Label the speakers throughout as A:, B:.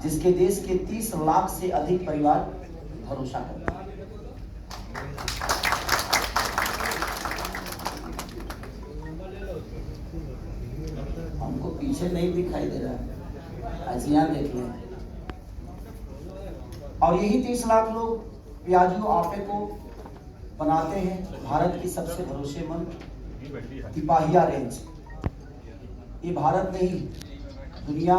A: जिसके देश के 30 लाख से अधिक परिवार भरोसा करते हैं। हमको पीछे नहीं दिखाई दे रहा है, आज यहाँ देख लें। और यही 30 लाख लोग पियाजियो आपे को बनाते हैं भारत की सबसे भरोसेमंद तिपाहिया रेंज। ये भारत नहीं, दुनिया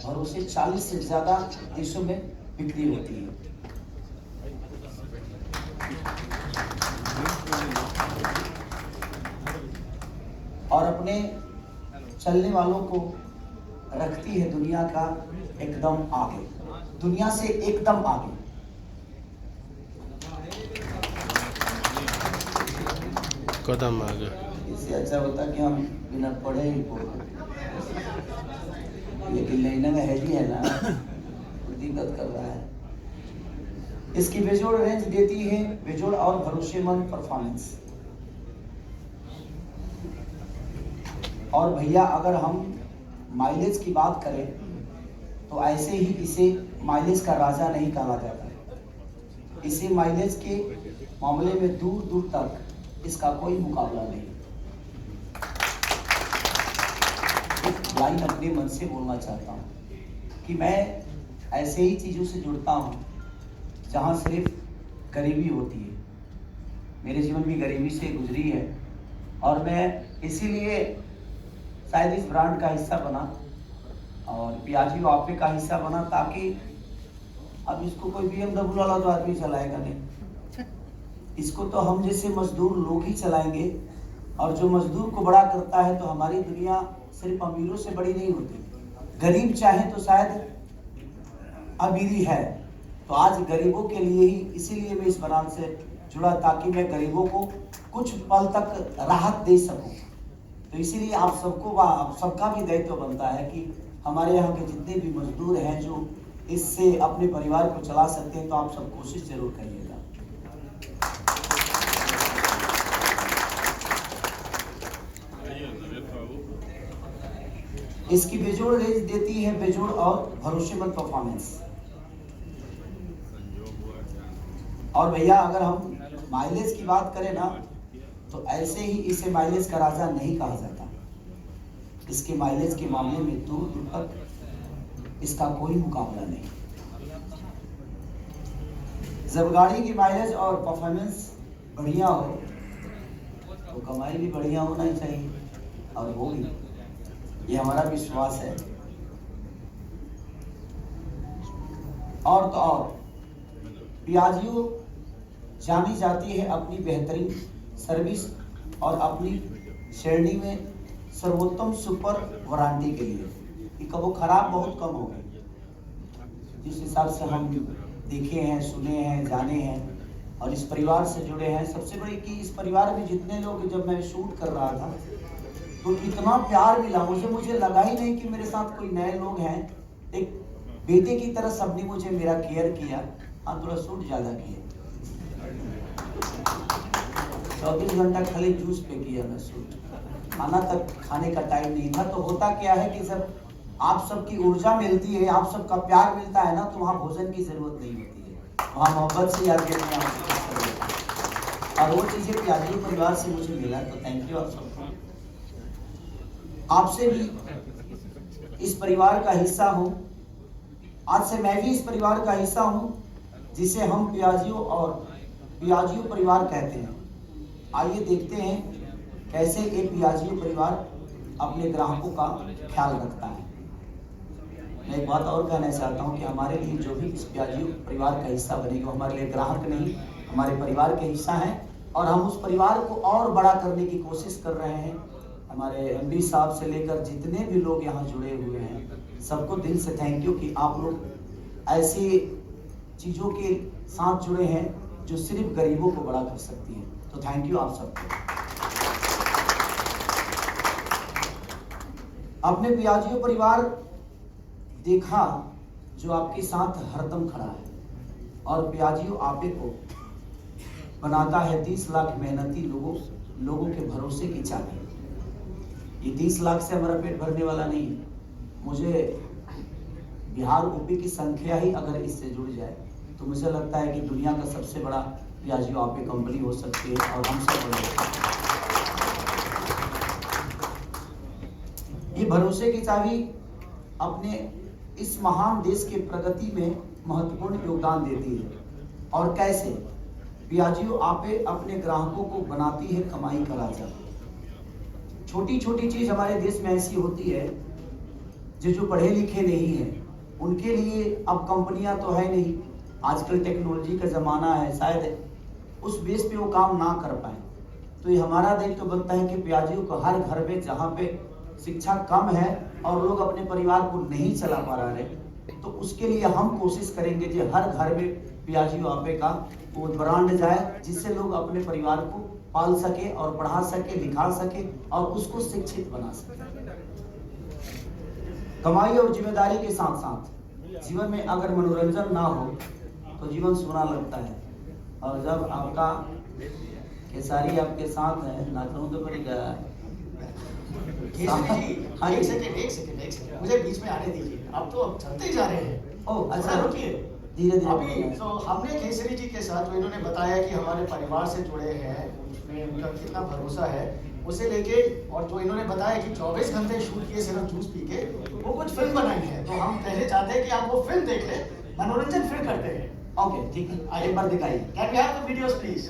A: भरों से 40 से ज्यादा देशों में बिक्री होती है। और अपने चलने वालों को रखती है दुनिया का एकदम आगे, दुनिया से एकदम आगे।
B: कदम आगे।
A: इससे अच्छा होता कि हम बिना पढ़े ही बोलते, लेकिन लेना में हैवी है ना, दिक्कत कर रहा है। इसकी बेजोड़ रेंज देती है बेजोड़ और भरोसेमंद परफॉर्मेंस। और भैया अगर हम माइलेज की बात करें तो ऐसे ही इसे माइलेज का राजा नहीं कहा जाता है। इसे माइलेज के मामले में दूर दूर तक इसका कोई मुकाबला नहीं। एक लाइन अपने मन से बोलना चाहता हूँ कि मैं ऐसे ही चीज़ों से जुड़ता हूँ जहाँ सिर्फ गरीबी होती है। मेरे जीवन भी गरीबी से गुजरी है और मैं इसीलिए शायद इस ब्रांड का हिस्सा बना और पियाजियो आपे का हिस्सा बना, ताकि अब इसको कोई BMW वाला तो आदमी चलाएगा नहीं, इसको तो हम जैसे मजदूर लोग ही चलाएंगे। और जो मजदूर को बड़ा करता है तो हमारी दुनिया सिर्फ अमीरों से बड़ी नहीं होती, गरीब चाहे तो शायद अमीरी है। तो आज गरीबों के लिए ही इसीलिए मैं इस ब्रांड से जुड़ा, ताकि मैं गरीबों को कुछ पल तक राहत दे सकूं। तो इसीलिए आप सबको आप सबका भी दायित्व बनता है कि हमारे यहाँ के जितने भी मजदूर हैं जो इससे अपने परिवार को चला सकते हैं, तो आप सब कोशिश जरूर करिएगा। इसकी बेजोड़ रेंज देती है बेजोड़ और भरोसेमंद परफॉर्मेंस। और भैया अगर हम माइलेज की बात करें ना तो ऐसे ही इसे माइलेज का राजा नहीं कहा जाता। इसके माइलेज के मामले में दूर दूर तक इसका कोई मुकाबला नहीं। जब गाड़ी की माइलेज और परफॉर्मेंस बढ़िया हो तो कमाई भी बढ़िया होना ही चाहिए, और होगी, ये हमारा विश्वास है। और तो और पियाजियो जानी जाती है अपनी बेहतरीन सर्विस और अपनी श्रेणी में सर्वोत्तम सुपर वारंटी के लिए। कि कब वो खराब बहुत कम हो गई, जिस हिसाब से हम देखे हैं, सुने हैं, जाने हैं और इस परिवार से जुड़े हैं। सबसे बड़ी कि इस परिवार में जितने लोग, जब मैं शूट कर रहा था तो इतना प्यार मिला मुझे लगा ही नहीं कि मेरे साथ कोई नए लोग हैं। एक बेटे की तरह सबने मुझे मेरा केयर किया। हाँ, थोड़ा शूट ज़्यादा किया, 24 घंटा खाली जूस पे किया मैं शूट, खाना तक खाने का टाइम नहीं था। तो होता क्या है कि जब आप सबकी ऊर्जा मिलती है, आप सबका प्यार मिलता है ना, तो वहाँ भोजन की जरूरत नहीं होती है, वहाँ मोहब्बत से याद करने और वो चीज़ें पियाजियो परिवार से मुझे मिला। तो थैंक यू आप सबको। आपसे भी इस परिवार का हिस्सा हूँ, आज से मैं भी इस परिवार का हिस्सा हूँ जिसे हम पियाजियो और पियाजियो परिवार कहते हैं। आइए देखते हैं कैसे एक पियाजियो परिवार अपने ग्राहकों का ख्याल रखता है। मैं एक बात और कहना चाहता हूं कि हमारे लिए जो भी इस पियाजियो परिवार का हिस्सा बनेगा, हमारे लिए ग्राहक नहीं, हमारे परिवार के हिस्सा हैं और हम उस परिवार को और बड़ा करने की कोशिश कर रहे हैं। हमारे MD साहब से लेकर जितने भी लोग यहाँ जुड़े हुए हैं, सबको दिल से थैंक यू कि आप लोग ऐसी चीज़ों के साथ जुड़े हैं जो सिर्फ गरीबों को बड़ा कर सकती है। तो थैंक यू आप सबको। अपने पियाजियो परिवार देखा जो आपके साथ हरदम खड़ा है और पियाजियो आपे को बनाता है 30 लाख मेहनती लोगों के भरोसे की चाबी। ये 30 लाख से हमारा पेट भरने वाला नहीं है। मुझे बिहार यूपी की संख्या ही अगर इससे जुड़ जाए तो मुझे लगता है कि दुनिया का सबसे बड़ा पियाजियो आपे कंपनी हो सकती है और हम सब बड़े हो सकते हैं। ये भरोसे की चाबी अपने इस महान देश के प्रगति में महत्वपूर्ण योगदान देती है। और कैसे? पियाजियो आपे अपने ग्राहकों को बनाती है कमाई का राजा। छोटी छोटी चीज हमारे देश में ऐसी होती है जो पढ़े लिखे नहीं है उनके लिए अब कंपनियां तो है नहीं, आजकल टेक्नोलॉजी का ज़माना है, शायद उस बेस पे वो काम ना कर पाए। तो ये हमारा दायित्व तो बनता है कि पियाजियो को हर घर में जहाँ पे शिक्षा कम है और लोग अपने परिवार को नहीं चला पा रहे तो उसके लिए हम कोशिश करेंगे कि हर घर में पियाजियो आपे का वो ब्रांड जाए जिससे लोग अपने परिवार को पाल सके और पढ़ा सके, लिखा सके और उसको शिक्षित बना सके। कमाई और जिम्मेदारी के साथ साथ जीवन में अगर मनोरंजन ना हो तो जीवन सूना लगता है। और जब आपका खेसारी आपके साथ है, नाचूं तो पड़ेगा।
C: हाँ, एक सेकंड, मुझे बीच में आने दीजिए। अब तो चलते ही जा रहे हैं।
A: ओह अच्छा,
C: रुकिए,
A: धीरे
C: अभी
A: धीरे।
C: तो हमने केसरी जी के साथ जो इन्होंने बताया कि हमारे परिवार से जुड़े हैं, उसमें उनका कितना भरोसा है, उसे लेके और जो इन्होंने बताया कि 24 घंटे शूट किए सिर्फ जूस पी के, वो कुछ फिल्म बनाई है। तो हम पहले चाहते हैं कि आप वो फिल्म देख लें, मनोरंजन फिर करते हैं।
A: ओके ठीक है, एक बार दिखाइए।
C: Can we have the videos please?